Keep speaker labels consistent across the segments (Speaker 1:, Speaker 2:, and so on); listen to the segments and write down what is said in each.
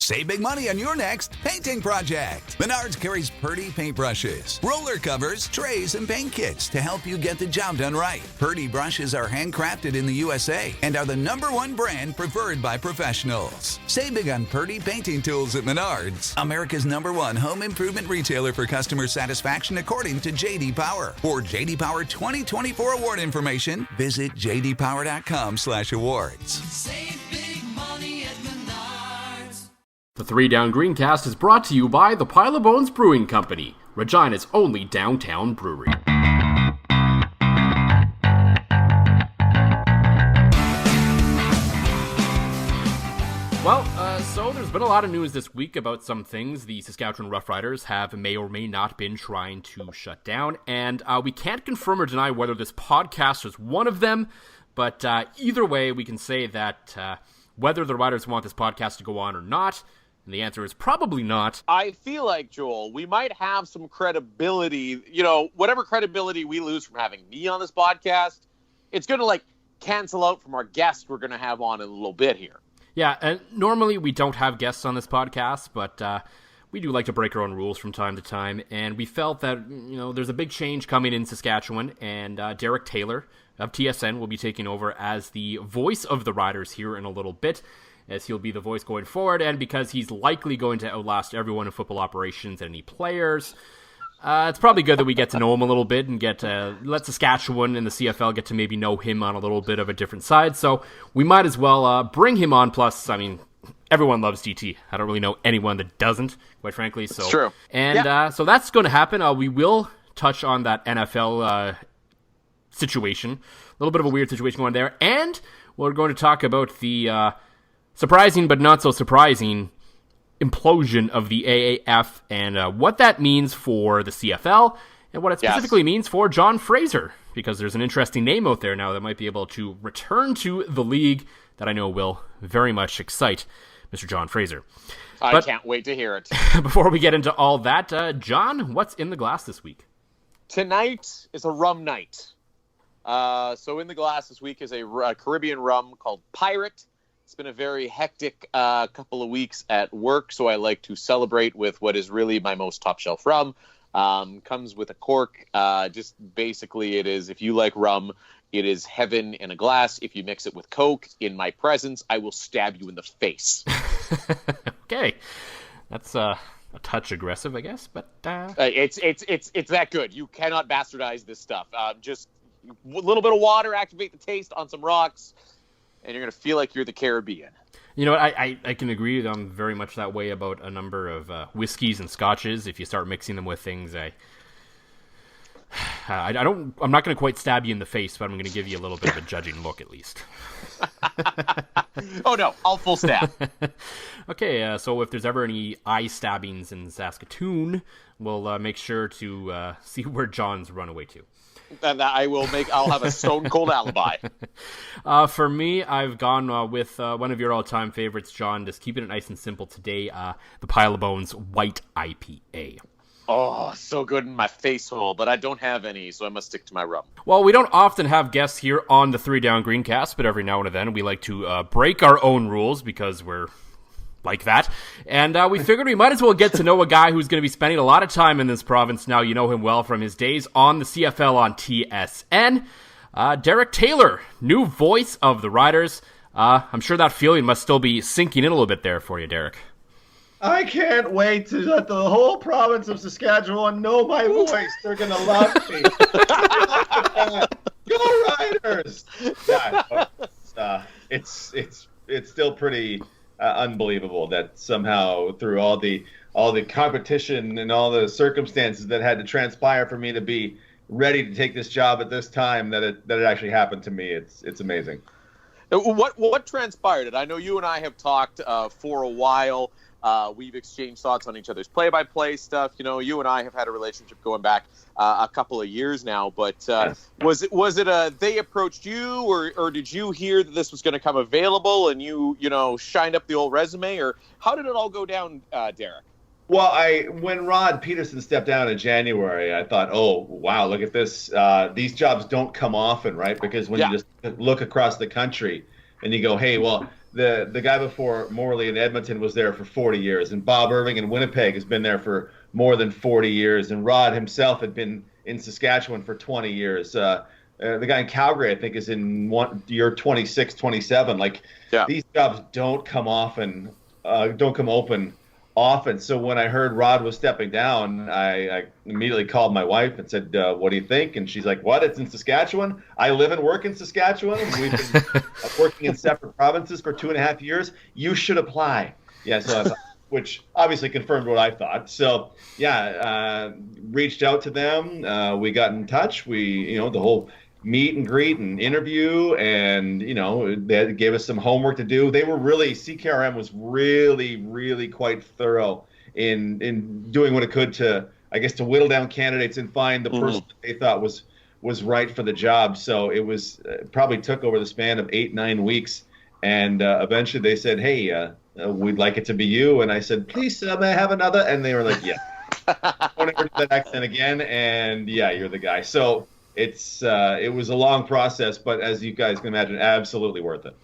Speaker 1: Save big money on your next painting project. Menards carries Purdy paintbrushes, roller covers, trays, and paint kits to help you get the job done right. Purdy brushes are handcrafted in the USA and are the #1 brand preferred by professionals. Save big on Purdy painting tools at Menards, America's #1 home improvement retailer for customer satisfaction according to J.D. Power. For J.D. Power 2024 award information, visit jdpower.com/awards.
Speaker 2: Save big money at Menards.
Speaker 3: The 3 Down Greencast is brought to you by the Pile of Bones Brewing Company, Regina's only downtown brewery. So there's been a lot of news this week about some things the Saskatchewan Roughriders have may or may not been trying to shut down, and we can't confirm or deny whether this podcast is one of them, but either way, we can say that whether the Riders want this podcast to go on or not, and the answer is probably not.
Speaker 4: I feel like, Joel, we might have some credibility, whatever credibility we lose from having me on this podcast, it's going to, cancel out from our guest we're going to have on in a little bit here.
Speaker 3: Yeah, and normally we don't have guests on this podcast, but we do like to break our own rules from time to time, and we felt that, there's a big change coming in Saskatchewan, and Derek Taylor of TSN will be taking over as the voice of the Riders here in a little bit, as he'll be the voice going forward, and because he's likely going to outlast everyone in football operations and any players, it's probably good that we get to know him a little bit and let Saskatchewan and the CFL get to maybe know him on a little bit of a different side. So we might as well bring him on. Plus, everyone loves DT. I don't really know anyone that doesn't, quite frankly. So
Speaker 4: it's true.
Speaker 3: And so that's going to happen. We will touch on that NFL situation. A little bit of a weird situation going there. And we're going to talk about the surprising but not so surprising implosion of the AAF and what that means for the CFL and what it specifically means for John Fraser, because there's an interesting name out there now that might be able to return to the league that I know will very much excite Mr. John Fraser.
Speaker 4: I can't wait to hear it.
Speaker 3: Before we get into all that, John, what's in the glass this week?
Speaker 4: Tonight is a rum night. So in the glass this week is a Caribbean rum called Pirate. It's been a very hectic couple of weeks at work, so I like to celebrate with what is really my most top-shelf rum. Comes with a cork. Just basically it is, if you like rum, it is heaven in a glass. If you mix it with Coke in my presence, I will stab you in the face.
Speaker 3: Okay. That's a touch aggressive, I guess, but...
Speaker 4: It's that good. You cannot bastardize this stuff. Just a little bit of water, activate the taste on some rocks, and you're going to feel like you're the Caribbean.
Speaker 3: You know what, I can agree. I'm very much that way about a number of whiskeys and scotches. If you start mixing them with things, I'm not going to quite stab you in the face, but I'm going to give you a little bit of a judging look at least.
Speaker 4: Oh no, I'll full stab.
Speaker 3: Okay, so if there's ever any eye stabbings in Saskatoon, we'll make sure to see where John's run away to.
Speaker 4: And I'll have a stone cold alibi.
Speaker 3: For me, I've gone with one of your all-time favorites, John, just keeping it nice and simple today, the Pile of Bones White IPA.
Speaker 4: Oh, so good in my face hole, but I don't have any, so I must stick to my rum.
Speaker 3: Well, we don't often have guests here on the 3 Down Greencast, but every now and then we like to break our own rules because we're like that. And we figured we might as well get to know a guy who's going to be spending a lot of time in this province now. You know him well from his days on the CFL on TSN. Derek Taylor, new voice of the Riders. I'm sure that feeling must still be sinking in a little bit there for you, Derek.
Speaker 5: I can't wait to let the whole province of Saskatchewan know my voice. They're going to love me. Go Riders! Yeah, it's still pretty unbelievable that somehow through all the competition and all the circumstances that had to transpire for me to be ready to take this job at this time that it actually happened to me. It's amazing.
Speaker 4: What transpired? I know you and I have talked for a while. We've exchanged thoughts on each other's play-by-play stuff. You know, you and I have had a relationship going back a couple of years now. But yes. was it they approached you, or did you hear that this was going to come available and you shined up the old resume, or how did it all go down, Derek?
Speaker 5: Well, when Rod Peterson stepped down in January, I thought, oh, wow, look at this. These jobs don't come often, right? Because when you just look across the country and you go, hey, well, the guy before Morley in Edmonton was there for 40 years, and Bob Irving in Winnipeg has been there for more than 40 years, and Rod himself had been in Saskatchewan for 20 years. The guy in Calgary, I think, is in year 26, 27. Like, these jobs don't come open often. So when I heard Rod was stepping down, I immediately called my wife and said, what do you think? And she's like, what? It's in Saskatchewan? I live and work in Saskatchewan. We've been working in separate provinces for 2.5 years. You should apply. Yeah, so I thought, which obviously confirmed what I thought. So, reached out to them. We got in touch. We, the whole meet and greet and interview, and they gave us some homework to do. They were really, CKRM was really quite thorough in doing what it could to whittle down candidates and find the person that they thought was right for the job. So it was probably took over the span of 8-9 weeks, and eventually they said, hey, we'd like it to be you. And I said, please, may I have another? And they were like, yeah. Don't ever do that accent again. And yeah, you're the guy. So it was a long process, but as you guys can imagine, absolutely worth it.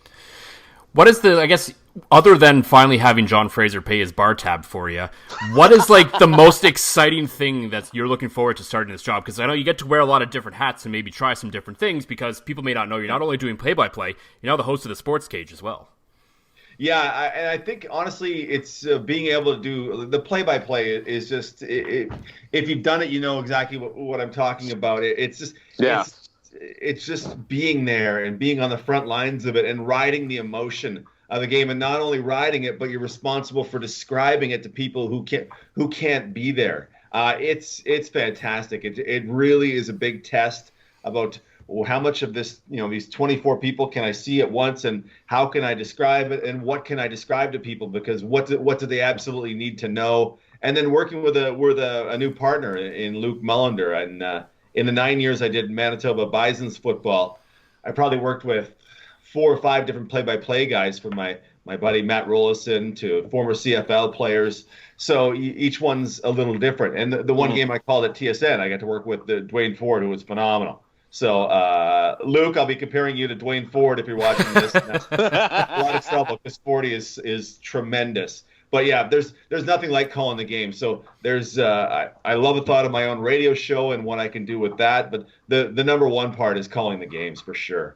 Speaker 3: What is other than finally having John Fraser pay his bar tab for you, what is the most exciting thing that you're looking forward to starting this job? Because I know you get to wear a lot of different hats and maybe try some different things, because people may not know you're not only doing play-by-play, you're now the host of the Sports Cage as well.
Speaker 5: Yeah, and I think, honestly, it's being able to do the play-by-play is just, if you've done it, you know exactly what I'm talking about. It's just being there and being on the front lines of it and riding the emotion of the game, and not only riding it, but you're responsible for describing it to people who can't be there. It's fantastic. It really is a big test about how much of this, these 24 people can I see at once, and how can I describe it, and what can I describe to people, because what do they absolutely need to know? And then working with a new partner in Luke Mullender, and in the 9 years I did Manitoba Bison's football, I probably worked with 4 or 5 different play-by-play guys, from my buddy Matt Rollison to former CFL players. So each one's a little different. And the one game I called at TSN, I got to work with Dwayne Ford, who was phenomenal. So, Luke, I'll be comparing you to Dwayne Ford if you're watching this. That's a lot of trouble, because Fordy is tremendous. But yeah, there's nothing like calling the game. So I love the thought of my own radio show and what I can do with that. But the number one part is calling the games, for sure.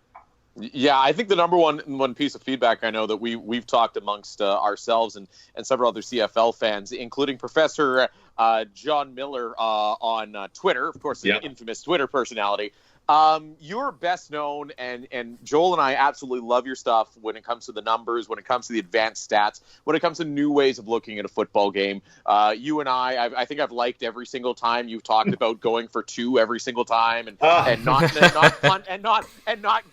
Speaker 4: Yeah, I think the number one piece of feedback I know that we've talked amongst ourselves and several other CFL fans, including Professor John Miller on Twitter, of course, the infamous Twitter personality. You're best known, and Joel and I absolutely love your stuff when it comes to the numbers, when it comes to the advanced stats, when it comes to new ways of looking at a football game. You and I think I've liked every single time you've talked about going for 2 every single time, and not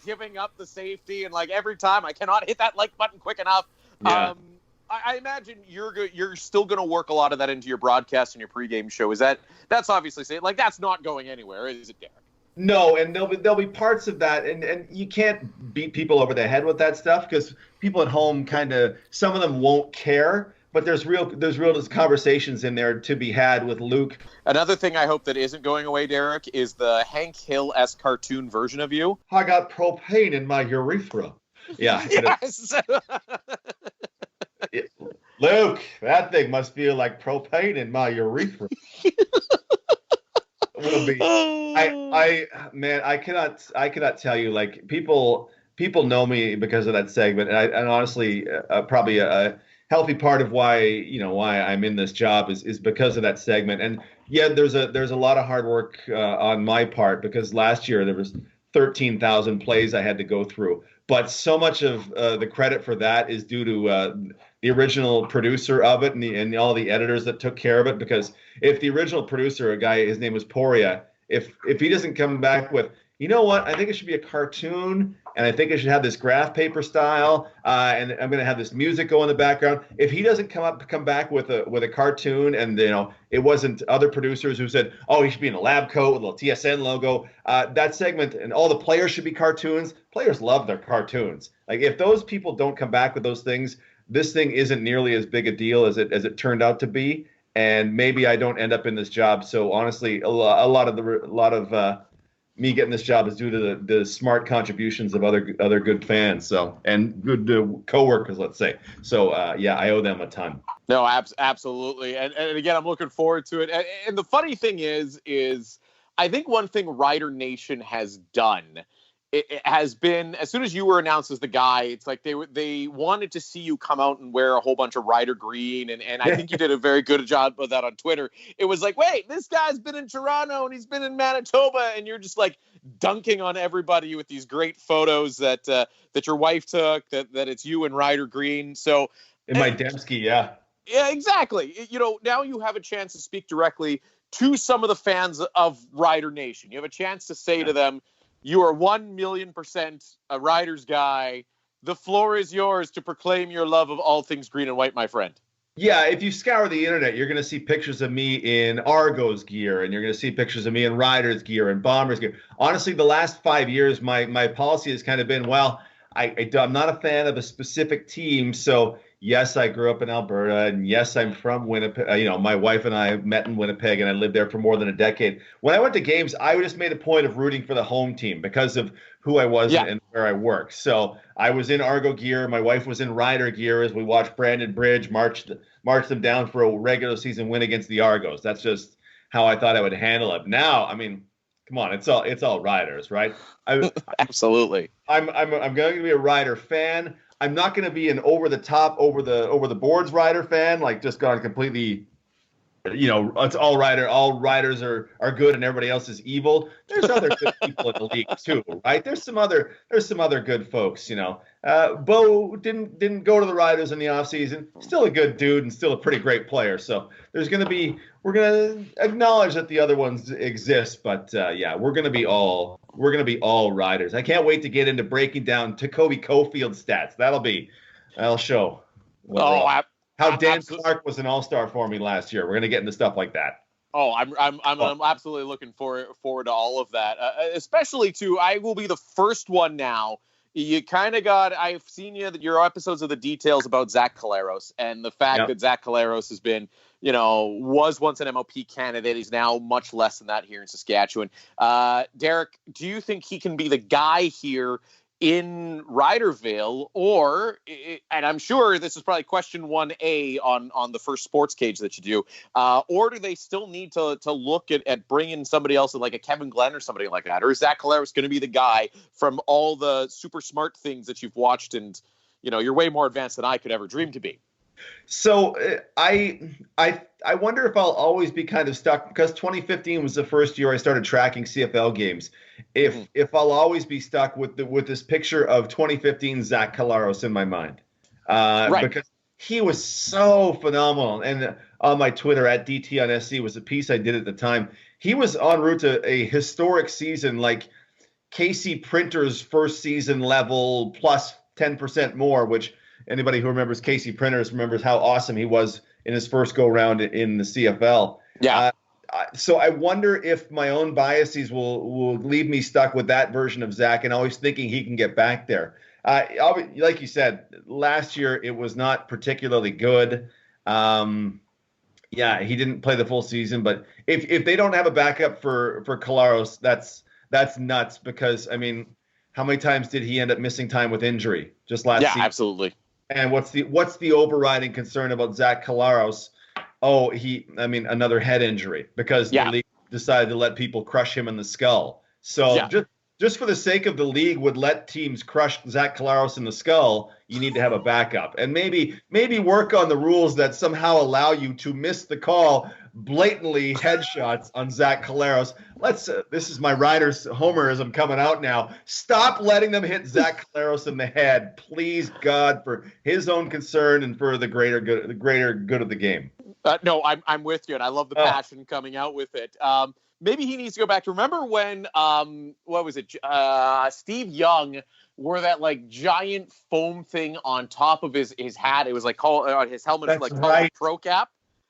Speaker 4: giving up the safety, and every time I cannot hit that like button quick enough.
Speaker 5: Yeah.
Speaker 4: I imagine you're still going to work a lot of that into your broadcast and your pregame show. That's obviously that's not going anywhere, is it, Derek?
Speaker 5: No, and there'll be parts of that, and you can't beat people over the head with that stuff, because people at home some of them won't care, but there's real conversations in there to be had with Luke.
Speaker 4: Another thing I hope that isn't going away, Derek, is the Hank Hill-esque cartoon version of you.
Speaker 5: I got propane in my urethra. Yeah.
Speaker 4: Yes.
Speaker 5: Luke, that thing must feel like propane in my urethra. Will be. I cannot tell you, people know me because of that segment, and honestly, probably a healthy part of why I'm in this job is because of that segment. And yeah, there's a lot of hard work on my part, because last year there was 13,000 plays I had to go through. But so much of the credit for that is due to the original producer of it and all the editors that took care of it. Because if the original producer, a guy, his name was Poria, if he doesn't come back with, you know what, I think it should be a cartoon, and I think it should have this graph paper style, and I'm going to have this music go in the background. If he doesn't come back with a cartoon, and it wasn't other producers who said, oh, he should be in a lab coat with a little TSN logo, that segment, and all the players should be cartoons. Players love their cartoons. If those people don't come back with those things, this thing isn't nearly as big a deal as it turned out to be, and maybe I don't end up in this job. So honestly, a lot of me getting this job is due to the smart contributions of other good fans, and good coworkers, let's say. So I owe them a ton.
Speaker 4: No, absolutely, and again, I'm looking forward to it. And the funny thing is I think one thing Rider Nation has done, it has been, as soon as you were announced as the guy, it's like they wanted to see you come out and wear a whole bunch of Rider green, and I think you did a very good job of that on Twitter. It was like, wait, this guy's been in Toronto and he's been in Manitoba, and you're just like dunking on everybody with these great photos that your wife took, that it's you in Rider green. So
Speaker 5: in my Dembski, yeah.
Speaker 4: Yeah, exactly. Now you have a chance to speak directly to some of the fans of Rider Nation. You have a chance to say to them, you are 1,000,000% a Riders guy. The floor is yours to proclaim your love of all things green and white, my friend.
Speaker 5: Yeah, if you scour the internet, you're going to see pictures of me in Argos gear, and you're going to see pictures of me in Riders gear and Bombers gear. Honestly, the last 5 years, my policy has kind of been, well, I'm not a fan of a specific team, so yes, I grew up in Alberta, and yes, I'm from Winnipeg. My wife and I met in Winnipeg, and I lived there for more than a decade. When I went to games, I just made a point of rooting for the home team because of who I was and where I worked. So I was in Argo gear. My wife was in Rider gear as we watched Brandon Bridge march them down for a regular season win against the Argos. That's just how I thought I would handle it. Now, I mean, come on, it's all Riders, right?
Speaker 4: Absolutely.
Speaker 5: I'm going to be a Rider fan. I'm not going to be an over the boards Rider fan, like just gone completely, it's all Rider. All Riders are good and everybody else is evil. There's other good people in the league too, right? There's some other good folks. Bo didn't go to the Riders in the offseason. Still a good dude and still a pretty great player. So we're going to acknowledge that the other ones exist, but we're going to be all Riders. I can't wait to get into breaking down Jacoby Cofield stats. That'll show. How Dan Clark was an all-star for me last year. We're going to get into stuff like that.
Speaker 4: Oh, I'm absolutely looking forward to all of that. Especially I will be the first one now. You kind of I've seen your episodes of the details about Zach Collaros and the fact that Zach Collaros has been, was once an MLP candidate. He's now much less than that here in Saskatchewan. Derek, do you think he can be the guy here in Riderville, or, and I'm sure this is probably question 1A on the first sports cage that you do, or do they still need to look at bringing somebody else like a Kevin Glenn or somebody like that? Or is Zach Collaros going to be the guy from all the super smart things that you've watched and, you're way more advanced than I could ever dream to be?
Speaker 5: So I wonder if I'll always be kind of stuck, because 2015 was the first year I started tracking CFL games. If I'll always be stuck with this picture of 2015 Zach Collaros in my mind, because he was so phenomenal. And on my Twitter at DT on SC was a piece I did at the time. He was en route to a historic season, like Casey Printer's first season level plus 10% more, which anybody who remembers Casey Printers remembers how awesome he was in his first go-round in the CFL. Yeah. So I wonder if my own biases will leave me stuck with that version of Zach and always thinking he can get back there. Like you said, last year it was not particularly good. He didn't play the full season, but if they don't have a backup for Collaros, that's nuts, because, I mean, how many times did he end up missing time with injury just last season? Yeah,
Speaker 4: absolutely.
Speaker 5: And what's the overriding concern about Zach Collaros? Oh, another head injury, because the league decided to let people crush him in the skull. So just for the sake of the league would let teams crush Zach Collaros in the skull, you need to have a backup. And maybe work on the rules that somehow allow you to miss the call blatantly headshots on Zach Collaros. This is my Riders homerism coming out now. Stop letting them hit Zach Collaros in the head, please, God, for his own concern and for the greater good of the game.
Speaker 4: No, I'm with you, and I love the passion coming out with it. Maybe he needs to go back to, remember when Steve Young wore that like giant foam thing on top of his hat. It was like on his helmet. That's like called a pro cap.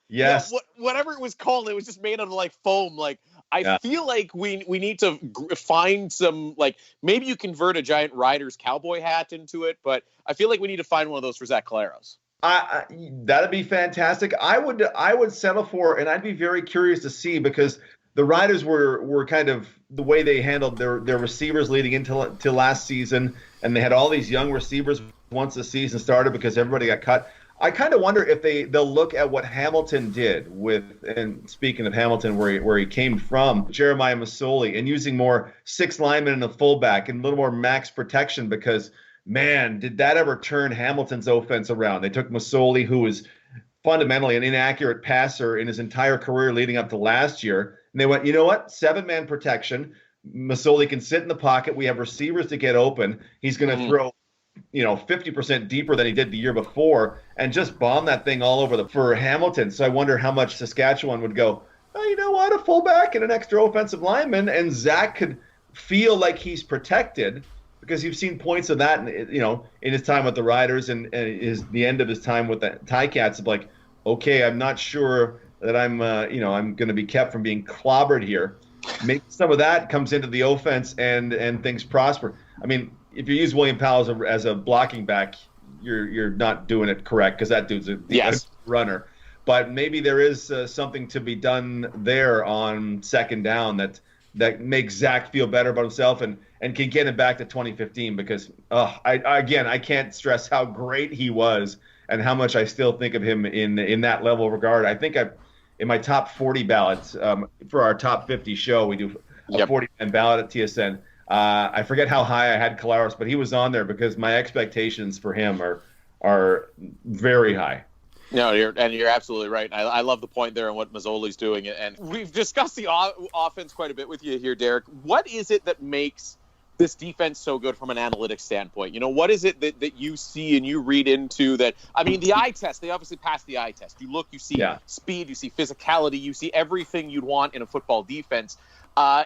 Speaker 5: Yes.
Speaker 4: Whatever it was called, it was just made out of like foam. Like I feel like we need to find some, like, maybe you convert a giant Riders cowboy hat into it, but I feel like we need to find one of those for Zach Collaros.
Speaker 5: That'd be fantastic. I would settle for, and I'd be very curious to see, because the Riders were kind of the way they handled their receivers leading into last season, and they had all these young receivers once the season started because everybody got cut. I kind of wonder if they'll look at what Hamilton did and speaking of Hamilton, where he came from, Jeremiah Masoli, and using more 6 linemen and a fullback and a little more max protection because, man, did that ever turn Hamilton's offense around. They took Masoli, who was fundamentally an inaccurate passer in his entire career leading up to last year, and they went, you know what, 7-man protection. Masoli can sit in the pocket. We have receivers to get open. He's going to throw 50% deeper than he did the year before and just bomb that thing all over for Hamilton. So I wonder how much Saskatchewan would go, oh, you know what, a fullback and an extra offensive lineman, and Zach could feel like he's protected because you've seen points of that, in his time with the Riders and the end of his time with the Ticats of like, okay, I'm not sure that I'm going to be kept from being clobbered here. Maybe some of that comes into the offense and things prosper. I mean, if you use William Powell as a blocking back, you're not doing it correct because that dude's a runner. But maybe there is something to be done there on second down that makes Zach feel better about himself and can get him back to 2015 because I can't stress how great he was and how much I still think of him in that level of regard. I think in my top 40 ballots for our top 50 show, we do a 40-man ballot at TSN. I forget how high I had Collaros, but he was on there because my expectations for him are very high.
Speaker 4: No, you're absolutely right. I love the point there on what Mazzoli's doing, and we've discussed the offense quite a bit with you here, Derek. What is it that makes this defense so good from an analytics standpoint? What is it that you see and you read into that? I mean, the eye test, they obviously passed the eye test. You look, you see speed, you see physicality, you see everything you'd want in a football defense.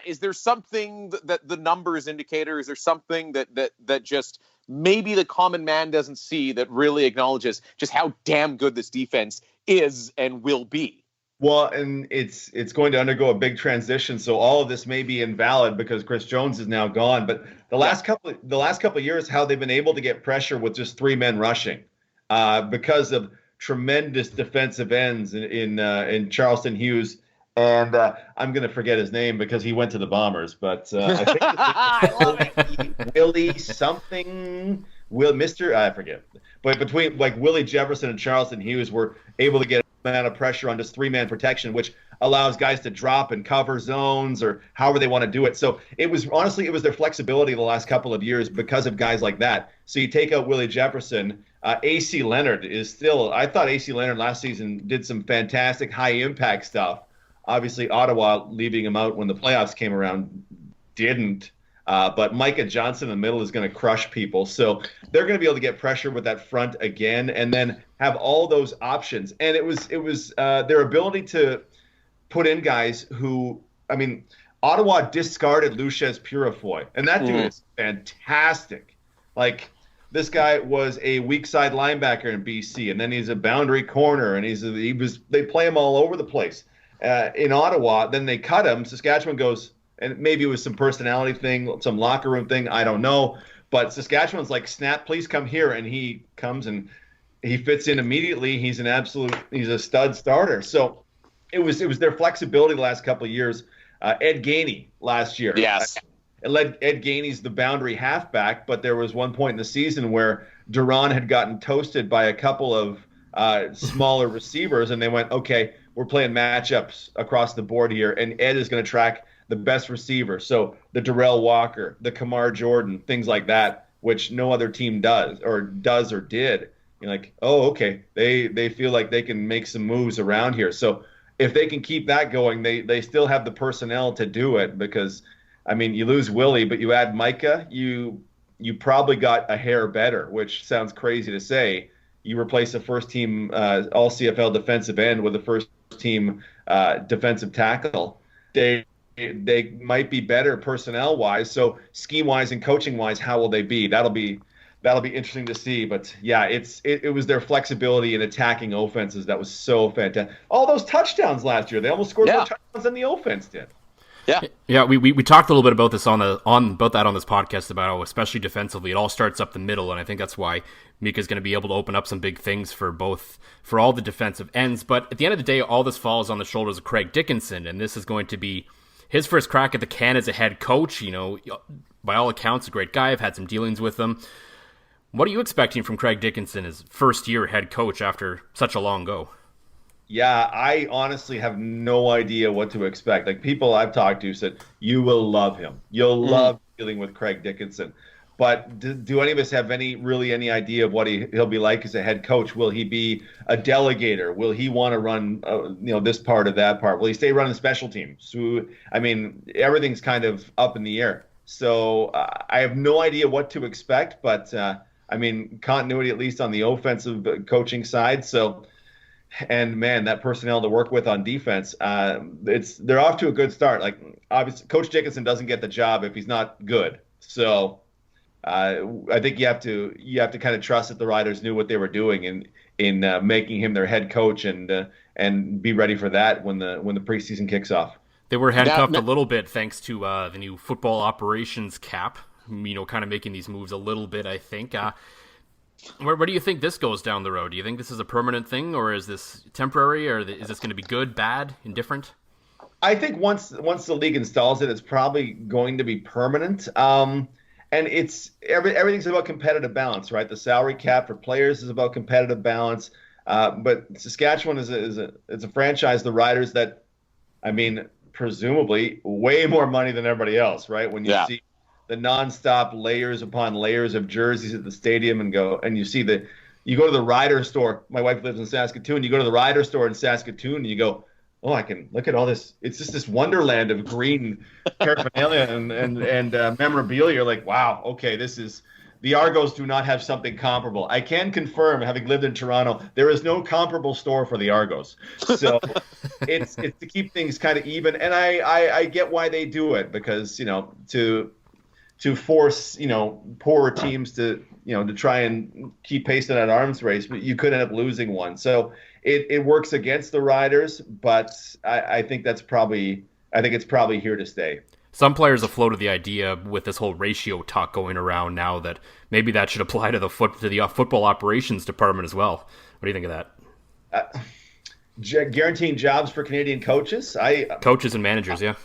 Speaker 4: Is there something that the numbers indicate, or is there something that just maybe the common man doesn't see that really acknowledges just how damn good this defense is and will be?
Speaker 5: Well, and it's going to undergo a big transition, so all of this may be invalid because Chris Jones is now gone. But the last couple of years, how they've been able to get pressure with just 3 men rushing, because of tremendous defensive ends in Charleston Hughes. And I'm going to forget his name because he went to the Bombers. But I think
Speaker 4: I love it.
Speaker 5: Willie something, I forget. But between like Willie Jefferson and Charleston Hughes were able to get a amount of pressure on just 3-man protection, which allows guys to drop and cover zones or however they want to do it. So it was their flexibility the last couple of years because of guys like that. So you take out Willie Jefferson. A.C. Leonard is still – I thought A.C. Leonard last season did some fantastic high-impact stuff. Obviously, Ottawa leaving him out when the playoffs came around didn't. But Micah Johnson in the middle is going to crush people. So they're going to be able to get pressure with that front again and then have all those options. And it was their ability to put in guys who – I mean, Ottawa discarded Lucius Purifoy. And that dude is fantastic. Like – this guy was a weak side linebacker in BC, and then he's a boundary corner, and they play him all over the place. In Ottawa, then they cut him. Saskatchewan goes, and maybe it was some personality thing, some locker room thing, I don't know. But Saskatchewan's like, snap, please come here, and he comes and he fits in immediately. He's a stud starter. So it was their flexibility the last couple of years. Ed Gainey last year.
Speaker 4: Yes.
Speaker 5: Ed Gainey's the boundary halfback, but there was one point in the season where Duran had gotten toasted by a couple of smaller receivers, and they went, okay, we're playing matchups across the board here, and Ed is going to track the best receiver. So the Darrell Walker, the Kamar Jordan, things like that, which no other team does or did. You're like, oh, okay, they feel like they can make some moves around here. So if they can keep that going, they still have the personnel to do it because – I mean, you lose Willie, but you add Micah, you probably got a hair better, which sounds crazy to say. You replace a first-team all-CFL defensive end with a first-team defensive tackle. They might be better personnel-wise. So scheme-wise and coaching-wise, how will they be? That'll be interesting to see. But, yeah, it was their flexibility in attacking offenses that was so fantastic. All those touchdowns last year, they almost scored more touchdowns than the offense did.
Speaker 3: Yeah. We talked a little bit about this on this podcast about how, especially defensively, it all starts up the middle, and I think that's why Mika's going to be able to open up some big things for all the defensive ends. But at the end of the day, all this falls on the shoulders of Craig Dickinson, and this is going to be his first crack at the can as a head coach. By all accounts, a great guy. I've had some dealings with him. What are you expecting from Craig Dickinson as first-year head coach after such a long go?
Speaker 5: Yeah, I honestly have no idea what to expect. Like, people I've talked to said, you will love him. You'll love dealing with Craig Dickinson. But do any of us have any idea of what he'll be like as a head coach? Will he be a delegator? Will he want to run this part or that part? Will he stay running special teams? So, I mean, everything's kind of up in the air. So I have no idea what to expect, but I mean, continuity at least on the offensive coaching side. So, and man, that personnel to work with on defense, they're off to a good start. Like, obviously, Coach Dickinson doesn't get the job if he's not good. So I think you have to kind of trust that the Riders knew what they were doing in making him their head coach and be ready for that when the preseason kicks off.
Speaker 3: They were handcuffed a little bit thanks to the new football operations cap, kind of making these moves a little bit, I think. Where do you think this goes down the road? Do you think this is a permanent thing, or is this temporary, or is this going to be good, bad, indifferent?
Speaker 5: I think once the league installs it, it's probably going to be permanent. And everything's about competitive balance, right? The salary cap for players is about competitive balance. But Saskatchewan is a franchise, the Riders, that, I mean, presumably way more money than everybody else, right? When you see the nonstop layers upon layers of jerseys at the stadium you go to the Rider store. My wife lives in Saskatoon. You go to the Rider store in Saskatoon and you go, oh, I can look at all this. It's just this wonderland of green paraphernalia and memorabilia. You're like, wow, okay, the Argos do not have something comparable. I can confirm, having lived in Toronto, there is no comparable store for the Argos. So it's to keep things kind of even. And I get why they do it, because, to force, poorer teams to try and keep pace in that arms race, but you could end up losing one. So it works against the Riders, but I think it's probably here to stay.
Speaker 3: Some players have floated the idea with this whole ratio talk going around now that maybe that should apply to the football operations department as well. What do you think of that?
Speaker 5: Guaranteeing jobs for Canadian coaches?
Speaker 3: Coaches and managers, yeah.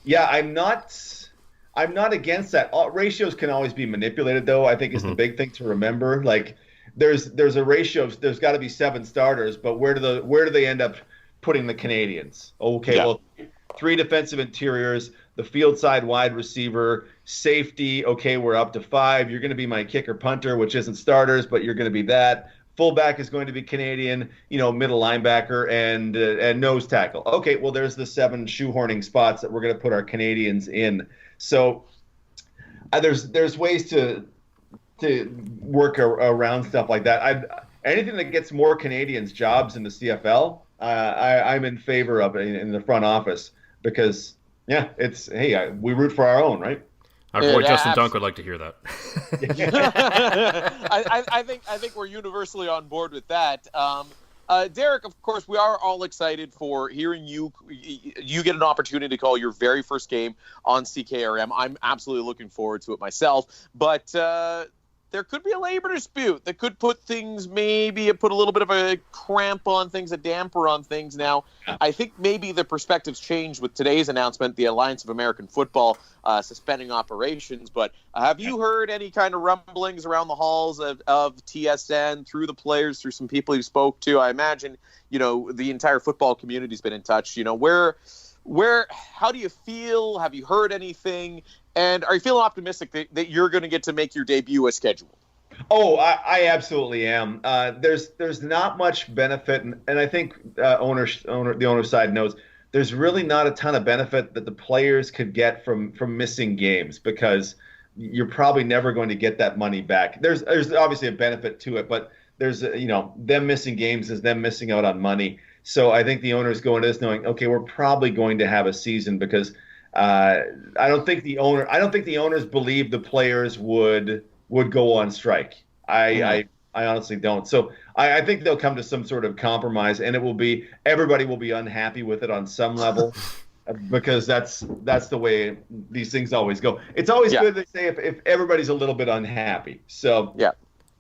Speaker 5: Yeah, I'm not against that. Ratios can always be manipulated, though. I think is the big thing to remember. Like, there's a ratio. There's got to be 7 starters, but where do they end up putting the Canadians? Okay, well, 3 defensive interiors, the field side wide receiver, safety. Okay, we're up to 5. You're going to be my kicker punter, which isn't starters, but you're going to be that. Fullback is going to be Canadian, middle linebacker and nose tackle. Okay, well, there's the 7 shoehorning spots that we're going to put our Canadians in. So there's ways to work around stuff like that. Anything that gets more Canadians jobs in the CFL, I'm in favor of it in the front office, because we root for our own, right?
Speaker 3: Our boy Justin Dunk would like to hear that.
Speaker 4: I think we're universally on board with that. Derek, of course, we are all excited for hearing you get an opportunity to call your very first game on CKRM. I'm absolutely looking forward to it myself. But there could be a labor dispute that could put things, put a little bit of a cramp on things, a damper on things. Now, I think maybe the perspectives changed with today's announcement, the Alliance of American Football suspending operations. But have you heard any kind of rumblings around the halls of TSN, through the players, through some people you spoke to? I imagine, the entire football community's been in touch. How do you feel? Have you heard anything? And are you feeling optimistic that you're going to get to make your debut as scheduled?
Speaker 5: Oh, I absolutely am. There's not much benefit, and I think the owner side knows there's really not a ton of benefit that the players could get from missing games, because you're probably never going to get that money back. There's obviously a benefit to it, but there's them missing games is them missing out on money. So I think the owners go into this knowing, okay, we're probably going to have a season, because I don't think the owners believe the players would go on strike. I honestly don't. So I think they'll come to some sort of compromise, and everybody will be unhappy with it on some level, because that's the way these things always go. It's always good, they say, if everybody's a little bit unhappy. So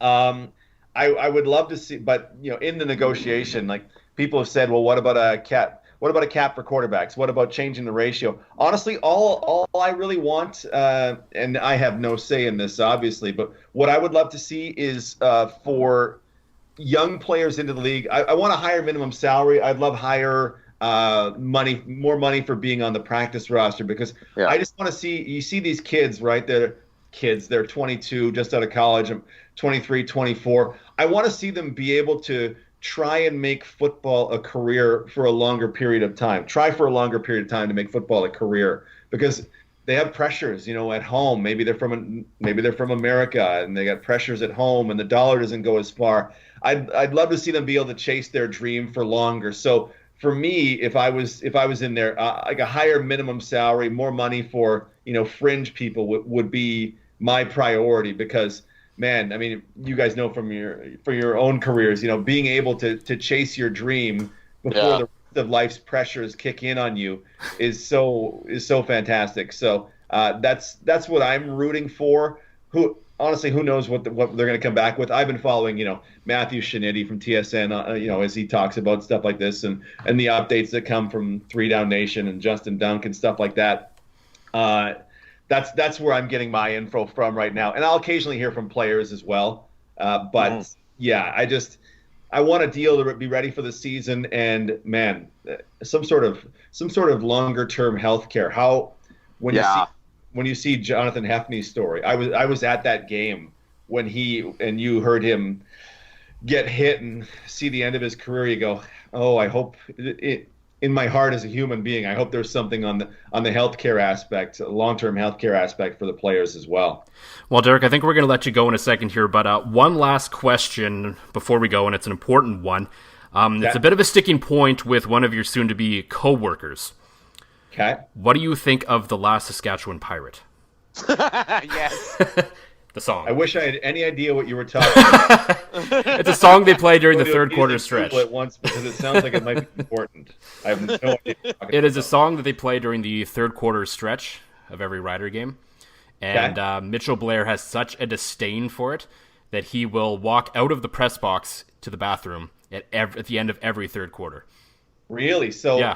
Speaker 5: I would love to see, but in the negotiation, like, people have said, well, what about a cap? What about a cap for quarterbacks? What about changing the ratio? Honestly, all I really want, and I have no say in this, obviously, but what I would love to see is for young players into the league, I want a higher minimum salary. I'd love higher more money for being on the practice roster, because I just want to see, you see these kids, right? They're 22, just out of college, 23, 24. I want to see them be able to try and make football a career for a longer period of time. Try for a longer period of time to make football a career, because they have pressures, at home. Maybe they're from America and they got pressures at home, and the dollar doesn't go as far. I'd love to see them be able to chase their dream for longer. So for me, if I was in there, like a higher minimum salary, more money for fringe people would be my priority, because man, I mean, you guys know from your own careers, being able to chase your dream before the rest of life's pressures kick in on you is so fantastic. So that's what I'm rooting for. Who knows what they're going to come back with? I've been following, Matthew Shinnitti from TSN, as he talks about stuff like this, and the updates that come from 3 Down Nation and Justin Dunk and stuff like that. That's where I'm getting my info from right now, and I'll occasionally hear from players as well. But I want a deal to be ready for the season, and man, some sort of longer term health care. When you see Jonathan Hefney's story, I was at that game when you heard him get hit and see the end of his career. You go, oh, I hope in my heart as a human being, I hope there's something on the healthcare aspect, long-term healthcare aspect for the players as well.
Speaker 3: Well, Derek, I think we're going to let you go in a second here, but one last question before we go, and it's an important one. It's a bit of a sticking point with one of your soon-to-be co-workers.
Speaker 5: Okay.
Speaker 3: What do you think of the Last Saskatchewan Pirate?
Speaker 4: Yes.
Speaker 3: The song.
Speaker 5: I wish I had any idea what you were talking about.
Speaker 3: It's a song they play during the third quarter stretch.
Speaker 5: It once, because it sounds like it might be important. I have no idea.
Speaker 3: It is a song that they play during the third quarter stretch of every Rider game. And Mitchell Blair has such a disdain for it that he will walk out of the press box to the bathroom at the end of every third quarter.
Speaker 5: Really? So
Speaker 3: yeah.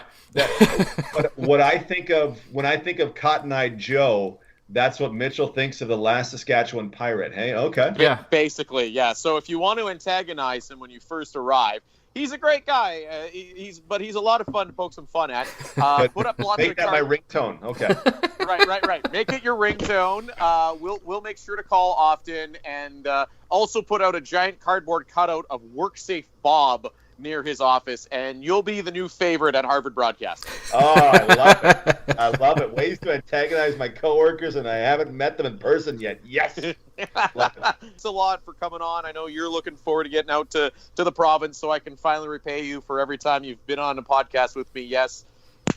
Speaker 5: What I think of when I think of Cotton Eye Joe, that's what Mitchell thinks of the Last Saskatchewan Pirate. Hey, okay.
Speaker 4: Yeah. Basically, yeah. So if you want to antagonize him when you first arrive, he's a great guy. He's a lot of fun to poke some fun at. Put up lots
Speaker 5: Make that my ringtone. Okay.
Speaker 4: Right. Make it your ringtone. We'll make sure to call often, and also put out a giant cardboard cutout of WorkSafe Bob near his office, and you'll be the new favorite at Harvard Broadcasting.
Speaker 5: Oh, I love it. I love it. Ways to antagonize my coworkers, and I haven't met them in person yet. Yes.
Speaker 4: Thanks a lot for coming on. I know you're looking forward to getting out to the province, so I can finally repay you for every time you've been on a podcast with me. Yes,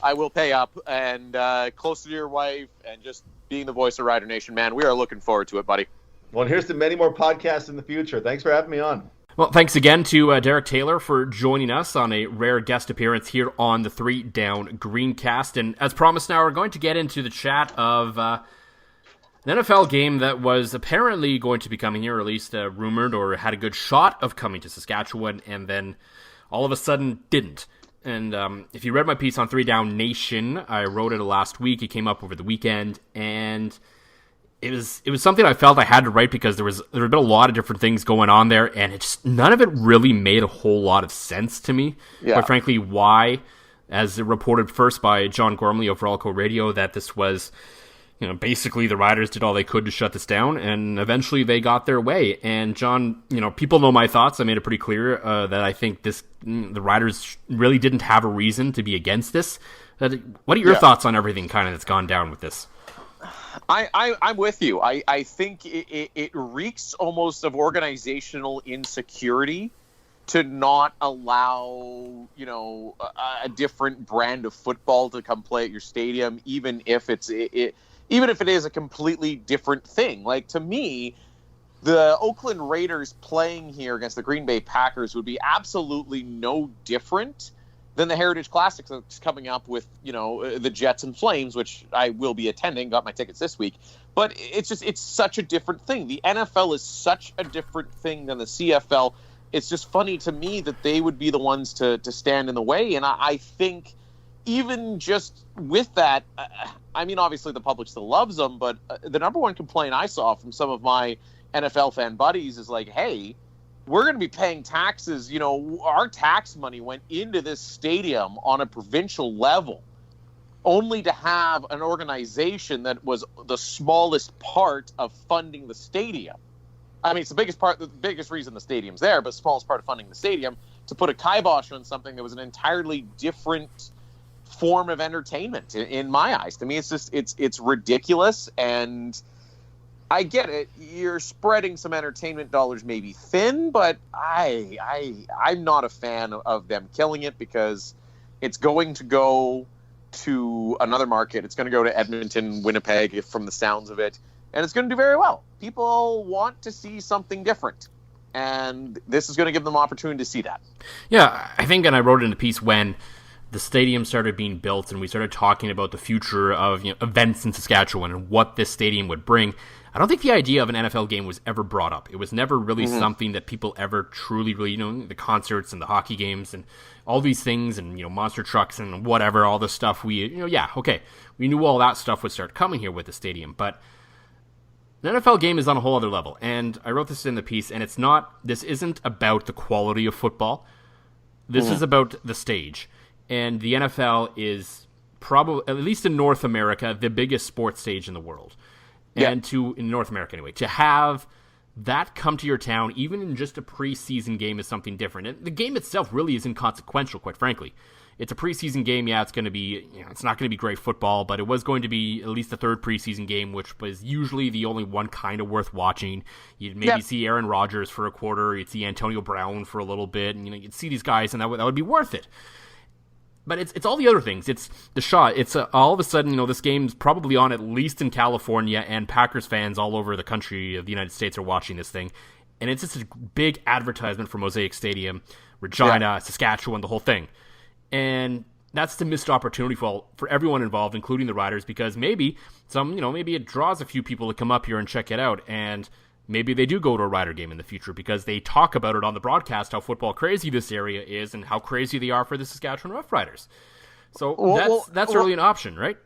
Speaker 4: I will pay up, and closer to your wife, and just being the voice of Rider Nation, man. We are looking forward to it, buddy.
Speaker 5: Well, here's to many more podcasts in the future. Thanks for having me on.
Speaker 3: Well, thanks again to Derek Taylor for joining us on a rare guest appearance here on the 3 Down Greencast. And as promised, now we're going to get into the chat of an NFL game that was apparently going to be coming here, or at least rumored or had a good shot of coming to Saskatchewan, and then all of a sudden didn't. And if you read my piece on 3 Down Nation, I wrote it last week. It came up over the weekend, and it was something I felt I had to write because there had been a lot of different things going on there, and none of it really made a whole lot of sense to me. Yeah. Quite frankly, why, as reported first by John Gormley over Alco Radio, that this was, basically the Riders did all they could to shut this down, and eventually they got their way. And John, people know my thoughts. I made it pretty clear that I think the Riders really didn't have a reason to be against this. What are your thoughts on everything kind of that's gone down with this?
Speaker 4: I'm with you. I think it reeks almost of organizational insecurity to not allow, a different brand of football to come play at your stadium, even if it is a completely different thing. Like, to me, the Oakland Raiders playing here against the Green Bay Packers would be absolutely no different than the Heritage Classic that's coming up with, the Jets and Flames, which I will be attending, got my tickets this week. But it's such a different thing. The NFL is such a different thing than the CFL. It's just funny to me that they would be the ones to stand in the way. And I think even just with that, I mean, obviously the public still loves them, but the number one complaint I saw from some of my NFL fan buddies is like, hey, we're going to be paying taxes. You know, our tax money went into this stadium on a provincial level only to have an organization that was the smallest part of funding the stadium. I mean, it's the biggest reason the stadium's there, but smallest part of funding the stadium, to put a kibosh on something that was an entirely different form of entertainment in my eyes. To me, it's just, it's ridiculous. And I get it. You're spreading some entertainment dollars maybe thin, but I'm not a fan of them killing it, because it's going to go to another market. It's going to go to Edmonton, Winnipeg, from the sounds of it, and it's going to do very well. People want to see something different, and this is going to give them opportunity to see that.
Speaker 3: Yeah, I think, and I wrote it in the piece, when the stadium started being built and we started talking about the future of, you know, events in Saskatchewan and what this stadium would bring, I don't think the idea of an NFL game was ever brought up. It was never really something that people ever truly, you know, the concerts and the hockey games and all these things and, you know, monster trucks and whatever, all this stuff, we knew all that stuff would start coming here with the stadium. But the NFL game is on a whole other level. And I wrote this in the piece, and this isn't about the quality of football. This is about the stage. And the NFL is probably, at least in North America, the biggest sports stage in the world. And in North America anyway, to have that come to your town, even in just a preseason game, is something different. And the game itself really is inconsequential, quite frankly. It's a preseason game. Yeah, it's going to be, you know, it's not going to be great football, but it was going to be at least the third preseason game, which was usually the only one kind of worth watching. You'd maybe see Aaron Rodgers for a quarter. You'd see Antonio Brown for a little bit, and, you know, you'd see these guys, and that would be worth it. But it's all the other things. It's the shot. It's all of a sudden, you know, this game's probably on at least in California, and Packers fans all over the country of the United States are watching this thing. And it's just a big advertisement for Mosaic Stadium, Regina, Saskatchewan, the whole thing. And that's the missed opportunity for everyone involved, including the riders, because maybe maybe it draws a few people to come up here and check it out, and maybe they do go to a Rider game in the future because they talk about it on the broadcast, how football crazy this area is and how crazy they are for the Saskatchewan Roughriders. So that's really an option, right?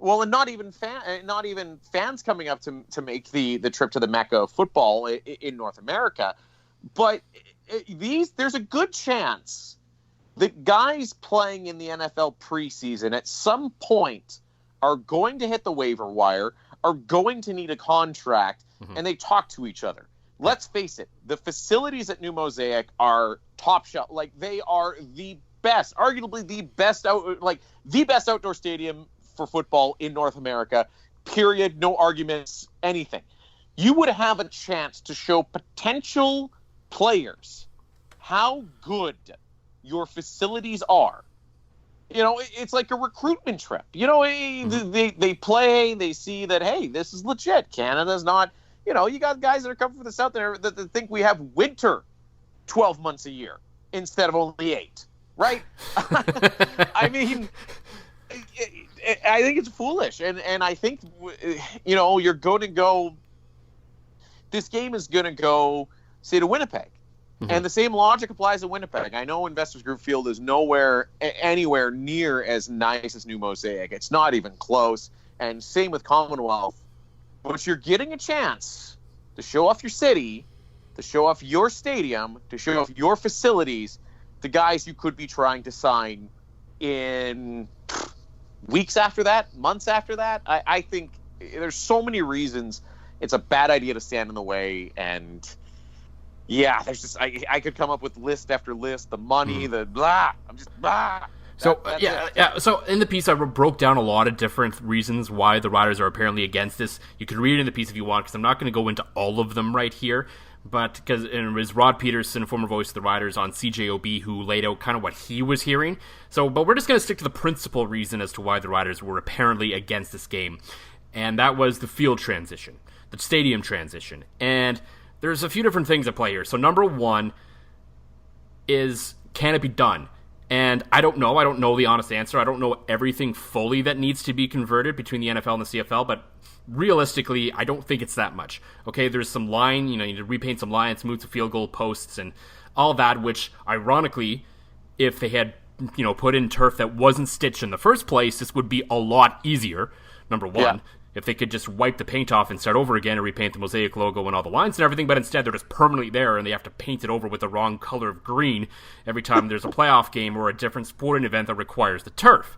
Speaker 4: Well, and not even fans coming up to make the trip to the Mecca of football in North America. But there's a good chance that guys playing in the NFL preseason at some point are going to hit the waiver wire, are going to need a contract, and they talk to each other. Let's face it, the facilities at New Mosaic are top shelf. Like, they are the best, arguably the best outdoor stadium for football in North America, period, no arguments, anything. You would have a chance to show potential players how good your facilities are. You know, it's like a recruitment trip. You know, they play, they see that, hey, this is legit. Canada's not, you know, you got guys that are coming from the south there that think we have winter 12 months a year instead of only 8, right? I mean, I think it's foolish. And I think, you know, you're going to go, this game is going to go, say, to Winnipeg. And the same logic applies to Winnipeg. I know Investors Group Field is anywhere near as nice as New Mosaic. It's not even close. And same with Commonwealth. But you're getting a chance to show off your city, to show off your stadium, to show off your facilities to guys you could be trying to sign in weeks after that, months after that. I think there's so many reasons it's a bad idea to stand in the way. And yeah, there's just I could come up with list after list, the money, the blah. I'm just blah.
Speaker 3: So So in the piece, I broke down a lot of different reasons why the Riders are apparently against this. You can read it in the piece if you want, because I'm not going to go into all of them right here. But because it was Rod Peterson, former voice of the Riders, on CJOB, who laid out kind of what he was hearing. But we're just going to stick to the principal reason as to why the Riders were apparently against this game, and that was the field transition, the stadium transition, and there's a few different things at play here. So number one is, can it be done? And I don't know. I don't know the honest answer. I don't know everything fully that needs to be converted between the NFL and the CFL, but realistically, I don't think it's that much. Okay, there's some line, you need to repaint some lines, move to field goal posts, and all that, which, ironically, if they had, put in turf that wasn't stitched in the first place, this would be a lot easier, number one. Yeah. If they could just wipe the paint off and start over again and repaint the Mosaic logo and all the lines and everything, but instead they're just permanently there and they have to paint it over with the wrong color of green every time there's a playoff game or a different sporting event that requires the turf.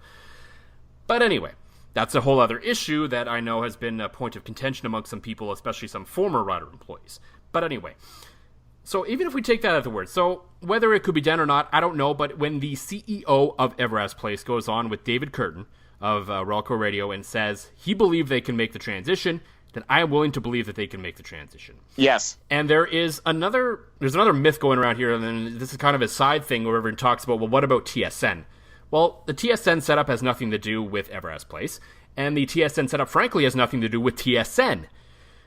Speaker 3: But anyway, that's a whole other issue that I know has been a point of contention among some people, especially some former Rider employees. But anyway, so even if we take that at the word, so whether it could be done or not, I don't know, but when the CEO of Everest Place goes on with David Curtin of Relco Radio and says he believed they can make the transition, then I am willing to believe that they can make the transition.
Speaker 4: Yes.
Speaker 3: And there's another myth going around here, and then this is kind of a side thing where everyone talks about, well, what about TSN? Well, the TSN setup has nothing to do with Everest Place, and the TSN setup, frankly, has nothing to do with TSN.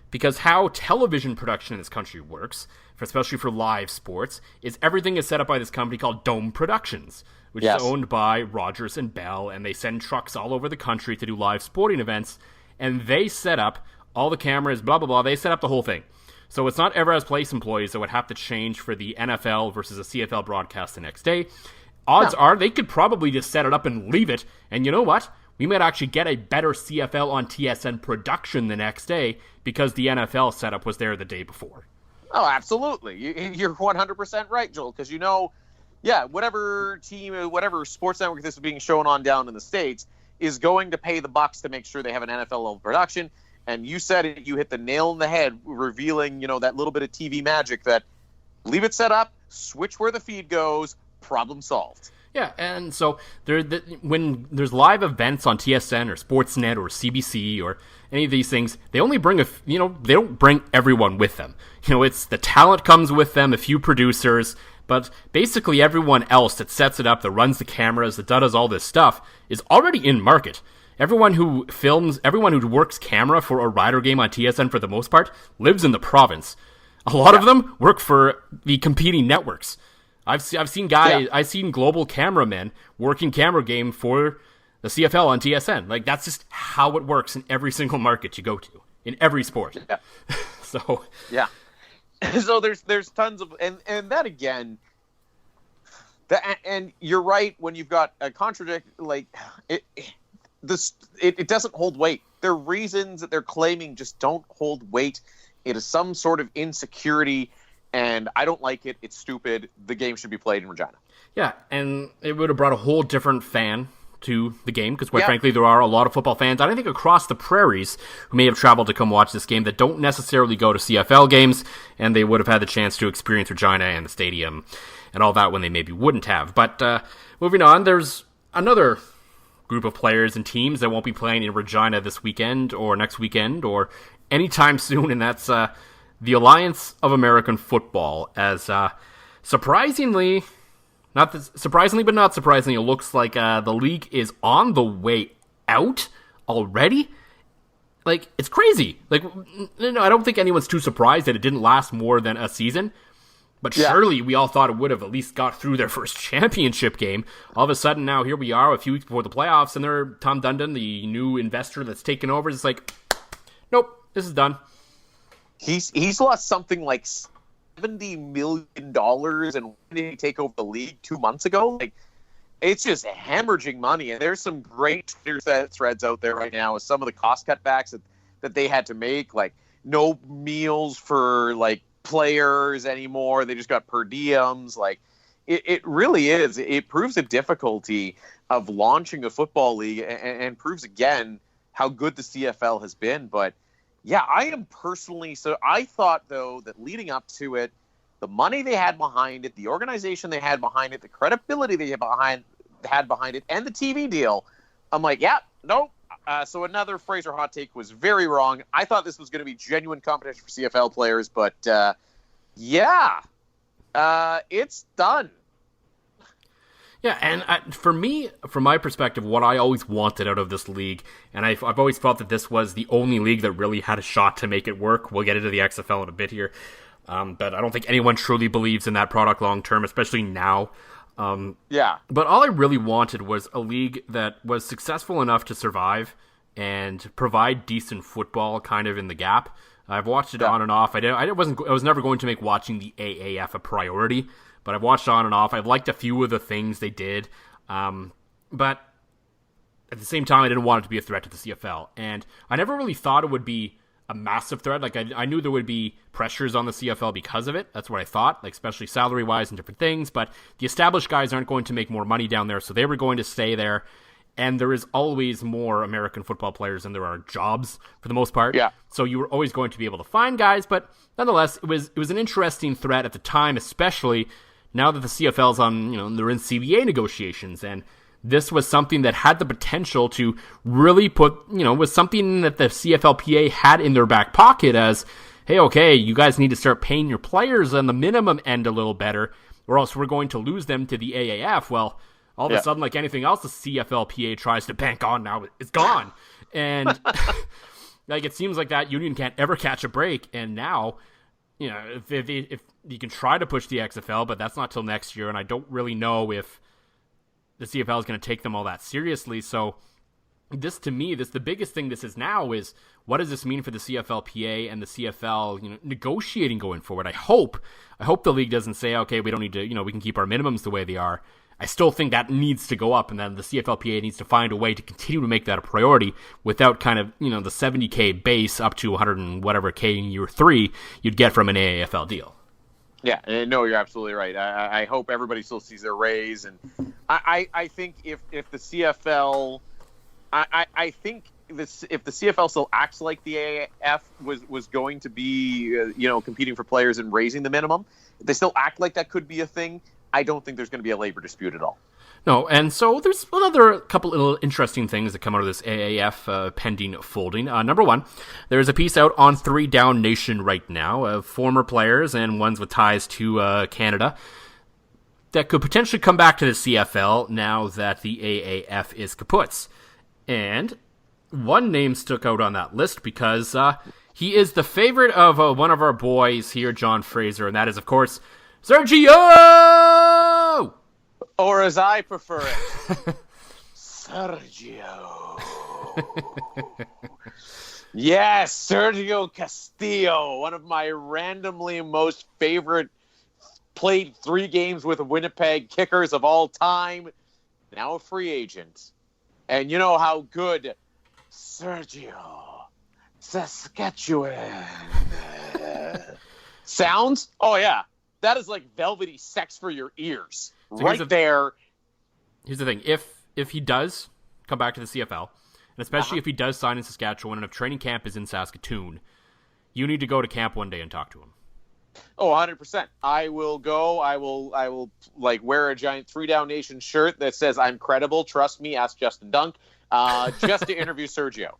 Speaker 3: Because how television production in this country works, especially for live sports, is everything is set up by this company called Dome Productions, which is owned by Rogers and Bell, and they send trucks all over the country to do live sporting events, and they set up all the cameras, blah, blah, blah. They set up the whole thing. So it's not Everest Place employees that would have to change for the NFL versus a CFL broadcast the next day. Odds are they could probably just set it up and leave it, and you know what? We might actually get a better CFL on TSN production the next day because the NFL setup was there the day before.
Speaker 4: Oh, absolutely. You're 100% right, Joel, because whatever team, whatever sports network this is being shown on down in the States is going to pay the bucks to make sure they have an NFL level production. And you said it, you hit the nail on the head, revealing, that little bit of TV magic that leave it set up, switch where the feed goes, problem solved.
Speaker 3: Yeah, and so when there's live events on TSN or Sportsnet or CBC or any of these things, they only bring they don't bring everyone with them. It's the talent comes with them, a few producers, but basically everyone else that sets it up, that runs the cameras, that does all this stuff, is already in market. Everyone who films, everyone who works camera for a Rider game on TSN for the most part, lives in the province. A lot of them work for the competing networks. I've seen I've seen global cameramen working camera game for the CFL on TSN. Like, that's just how it works in every single market you go to, in every sport. Yeah. So there's tons of and that again. And you're right when you've got a contradict it doesn't hold weight. Their reasons that they're claiming just don't hold weight. It is some sort of insecurity. And I don't like it. It's stupid. The game should be played in Regina. Yeah, and it would have brought a whole different fan to the game, because quite frankly, there are a lot of football fans, I think across the prairies, who may have traveled to come watch this game that don't necessarily go to CFL games, and they would have had the chance to experience Regina and the stadium and all that when they maybe wouldn't have. But moving on, there's another group of players and teams that won't be playing in Regina this weekend or next weekend or anytime soon, and that's the Alliance of American Football, as surprisingly, but not surprisingly, it looks like the league is on the way out already. Like, it's crazy. Like, I don't think anyone's too surprised that it didn't last more than a season. But surely we all thought it would have at least got through their first championship game. All of a sudden now here we are a few weeks before the playoffs, and Tom Dundon, the new investor that's taken over, is like, nope, this is done.
Speaker 4: He's lost something like $70 million, and when did he take over the league 2 months ago? Like, it's just hemorrhaging money, and there's some great Twitter threads out there right now with some of the cost cutbacks that they had to make, like no meals for like players anymore. They just got per diems. Like, it really is. It proves the difficulty of launching a football league, and proves again how good the CFL has been. But yeah, I am personally, so I thought, though, that leading up to it, the money they had behind it, the organization they had behind it, the credibility they had behind it, and the TV deal, I'm like, yeah, nope. So another Fraser hot take was very wrong. I thought this was going to be genuine competition for CFL players, but it's done.
Speaker 3: Yeah, and for me, from my perspective, what I always wanted out of this league, and I've always felt that this was the only league that really had a shot to make it work. We'll get into the XFL in a bit here, but I don't think anyone truly believes in that product long term, especially now. But all I really wanted was a league that was successful enough to survive and provide decent football kind of in the gap. I've watched it on and off. I was never going to make watching the AAF a priority, but I've watched on and off. I've liked a few of the things they did. But at the same time, I didn't want it to be a threat to the CFL. And I never really thought it would be a massive threat. Like, I knew there would be pressures on the CFL because of it. That's what I thought, like especially salary-wise and different things. But the established guys aren't going to make more money down there, so they were going to stay there. And there is always more American football players than there are jobs for the most part.
Speaker 4: Yeah.
Speaker 3: So you were always going to be able to find guys. But nonetheless, it was an interesting threat at the time, especially now that the CFL's on, they're in CBA negotiations. And this was something that had the potential to really put, was something that the CFLPA had in their back pocket as, hey, okay, you guys need to start paying your players on the minimum end a little better, or else we're going to lose them to the AAF. Well, all of a sudden, like anything else the CFLPA tries to bank on now, it's gone. And like it seems like that union can't ever catch a break. And now, if you can try to push the XFL, but that's not till next year, and I don't really know if the CFL is going to take them all that seriously. So this, to me, the biggest thing this is now is, what does this mean for the CFLPA and the CFL, negotiating going forward? I hope the league doesn't say, okay, we don't need to, we can keep our minimums the way they are. I still think that needs to go up, and then the CFLPA needs to find a way to continue to make that a priority without kind of, the $70K base up to 100 and whatever K in year 3 you'd get from an AAFL deal.
Speaker 4: Yeah, no, you're absolutely right. I hope everybody still sees their raise, and I think if the CFL, I think this, if the CFL still acts like the AAF was going to be, competing for players and raising the minimum, if they still act like that could be a thing, I don't think there's going to be a labor dispute at all.
Speaker 3: No, and so there's another couple little interesting things that come out of this AAF pending folding. Number one, there's a piece out on 3 Down Nation right now of former players and ones with ties to Canada that could potentially come back to the CFL now that the AAF is kaput. And one name stuck out on that list because he is the favorite of one of our boys here, John Fraser, and that is, of course, Sergio!
Speaker 4: Or as I prefer it, Sergio. Yes, Sergio Castillo, one of my randomly most favorite, played 3 games with Winnipeg kickers of all time, now a free agent. And you know how good Sergio Saskatchewan sounds? Oh, yeah. That is like velvety sex for your ears. So right there.
Speaker 3: Here's the thing. If he does come back to the CFL, and especially if he does sign in Saskatchewan, and if training camp is in Saskatoon, you need to go to camp one day and talk to him.
Speaker 4: Oh, 100%. I will go. I will like wear a giant 3 Down Nation shirt that says I'm credible. Trust me. Ask Justin Dunk. Just to interview Sergio.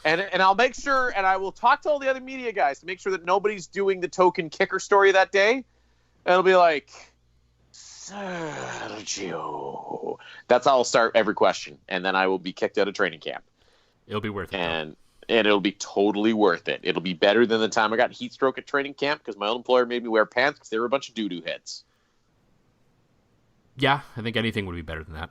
Speaker 4: And I'll make sure, and I will talk to all the other media guys to make sure that nobody's doing the token kicker story that day. It'll be like, Sergio. That's how I'll start every question. And then I will be kicked out of training camp.
Speaker 3: It'll be worth it.
Speaker 4: And it'll be totally worth it. It'll be better than the time I got heat stroke at training camp because my old employer made me wear pants because they were a bunch of doo-doo heads.
Speaker 3: Yeah, I think anything would be better than that.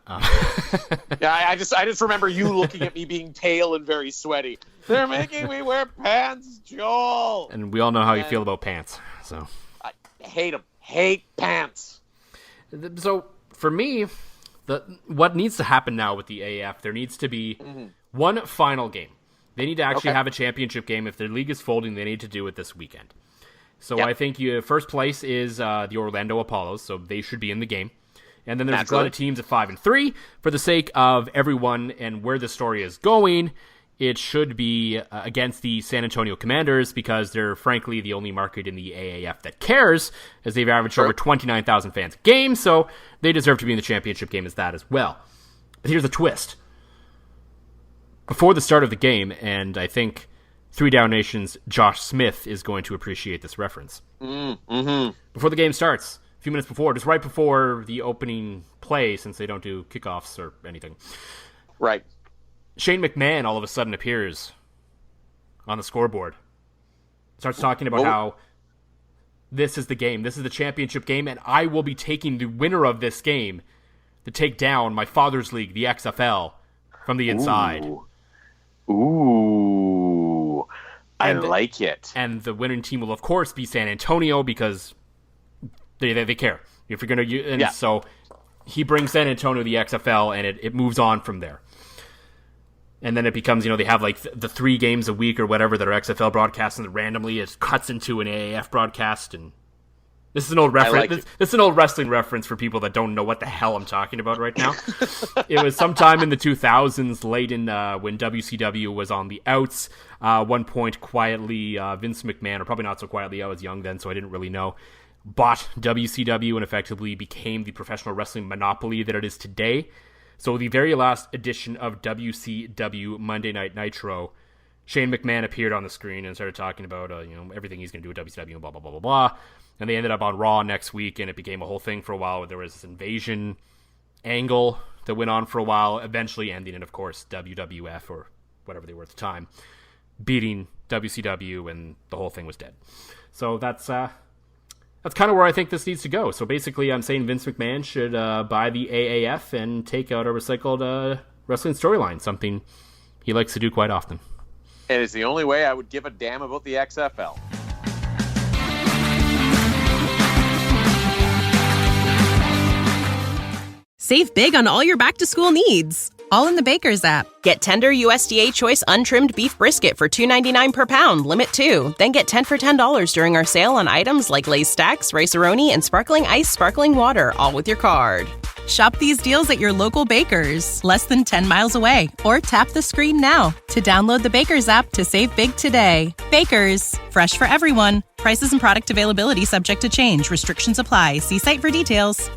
Speaker 4: Yeah, I just remember you looking at me being pale and very sweaty. They're making me wear pants, Joel.
Speaker 3: And we all know how you feel about pants. So
Speaker 4: I hate them. Hate pants.
Speaker 3: So for me, what needs to happen now with the AAF, there needs to be one final game. They need to actually have a championship game. If their league is folding, they need to do it this weekend. So I think first place is the Orlando Apollos, so they should be in the game. And then there's a lot of teams at 5 and 3. For the sake of everyone and where the story is going, it should be against the San Antonio Commanders because they're frankly the only market in the AAF that cares, as they've averaged over 29,000 fans a game, so they deserve to be in the championship game as that as well. But here's the twist. Before the start of the game, and I think 3 Down Nation's Josh Smith is going to appreciate this reference. Before the game starts, a few minutes before, just right before the opening play, since they don't do kickoffs or anything.
Speaker 4: Right.
Speaker 3: Shane McMahon all of a sudden appears on the scoreboard. Starts talking about how this is the game. This is the championship game, and I will be taking the winner of this game to take down my father's league, the XFL, from the inside.
Speaker 4: Ooh. I like it.
Speaker 3: And the winning team will, of course, be San Antonio because they care. If you're going to, so he brings San Antonio to the XFL, and it moves on from there. And then it becomes, they have like the 3 games a week or whatever that are XFL broadcasts, and randomly it cuts into an AAF broadcast. And this is an old reference. This is an old wrestling reference for people that don't know what the hell I'm talking about right now. It was sometime in the 2000s, late in when WCW was on the outs. One point, quietly, Vince McMahon, or probably not so quietly, I was young then, so I didn't really know, bought WCW and effectively became the professional wrestling monopoly that it is today. So the very last edition of WCW Monday Night Nitro, Shane McMahon appeared on the screen and started talking about everything he's going to do with WCW and blah, blah, blah, blah, blah. And they ended up on Raw next week, and it became a whole thing for a while where there was this invasion angle that went on for a while, eventually ending in, of course, WWF, or whatever they were at the time, beating WCW, and the whole thing was dead. So that's kind of where I think this needs to go. So basically, I'm saying Vince McMahon should buy the AAF and take out a recycled wrestling storyline, something he likes to do quite often.
Speaker 4: And it's the only way I would give a damn about the XFL.
Speaker 6: Save big on all your back-to-school needs, all in the Baker's app. Get tender USDA Choice untrimmed beef brisket for $2.99 per pound, limit 2. Then get 10 for $10 during our sale on items like Lay's Stacks, Rice-A-Roni, and Sparkling Ice Sparkling Water, all with your card. Shop these deals at your local Baker's, less than 10 miles away. Or tap the screen now to download the Baker's app to save big today. Baker's, fresh for everyone. Prices and product availability subject to change. Restrictions apply. See site for details.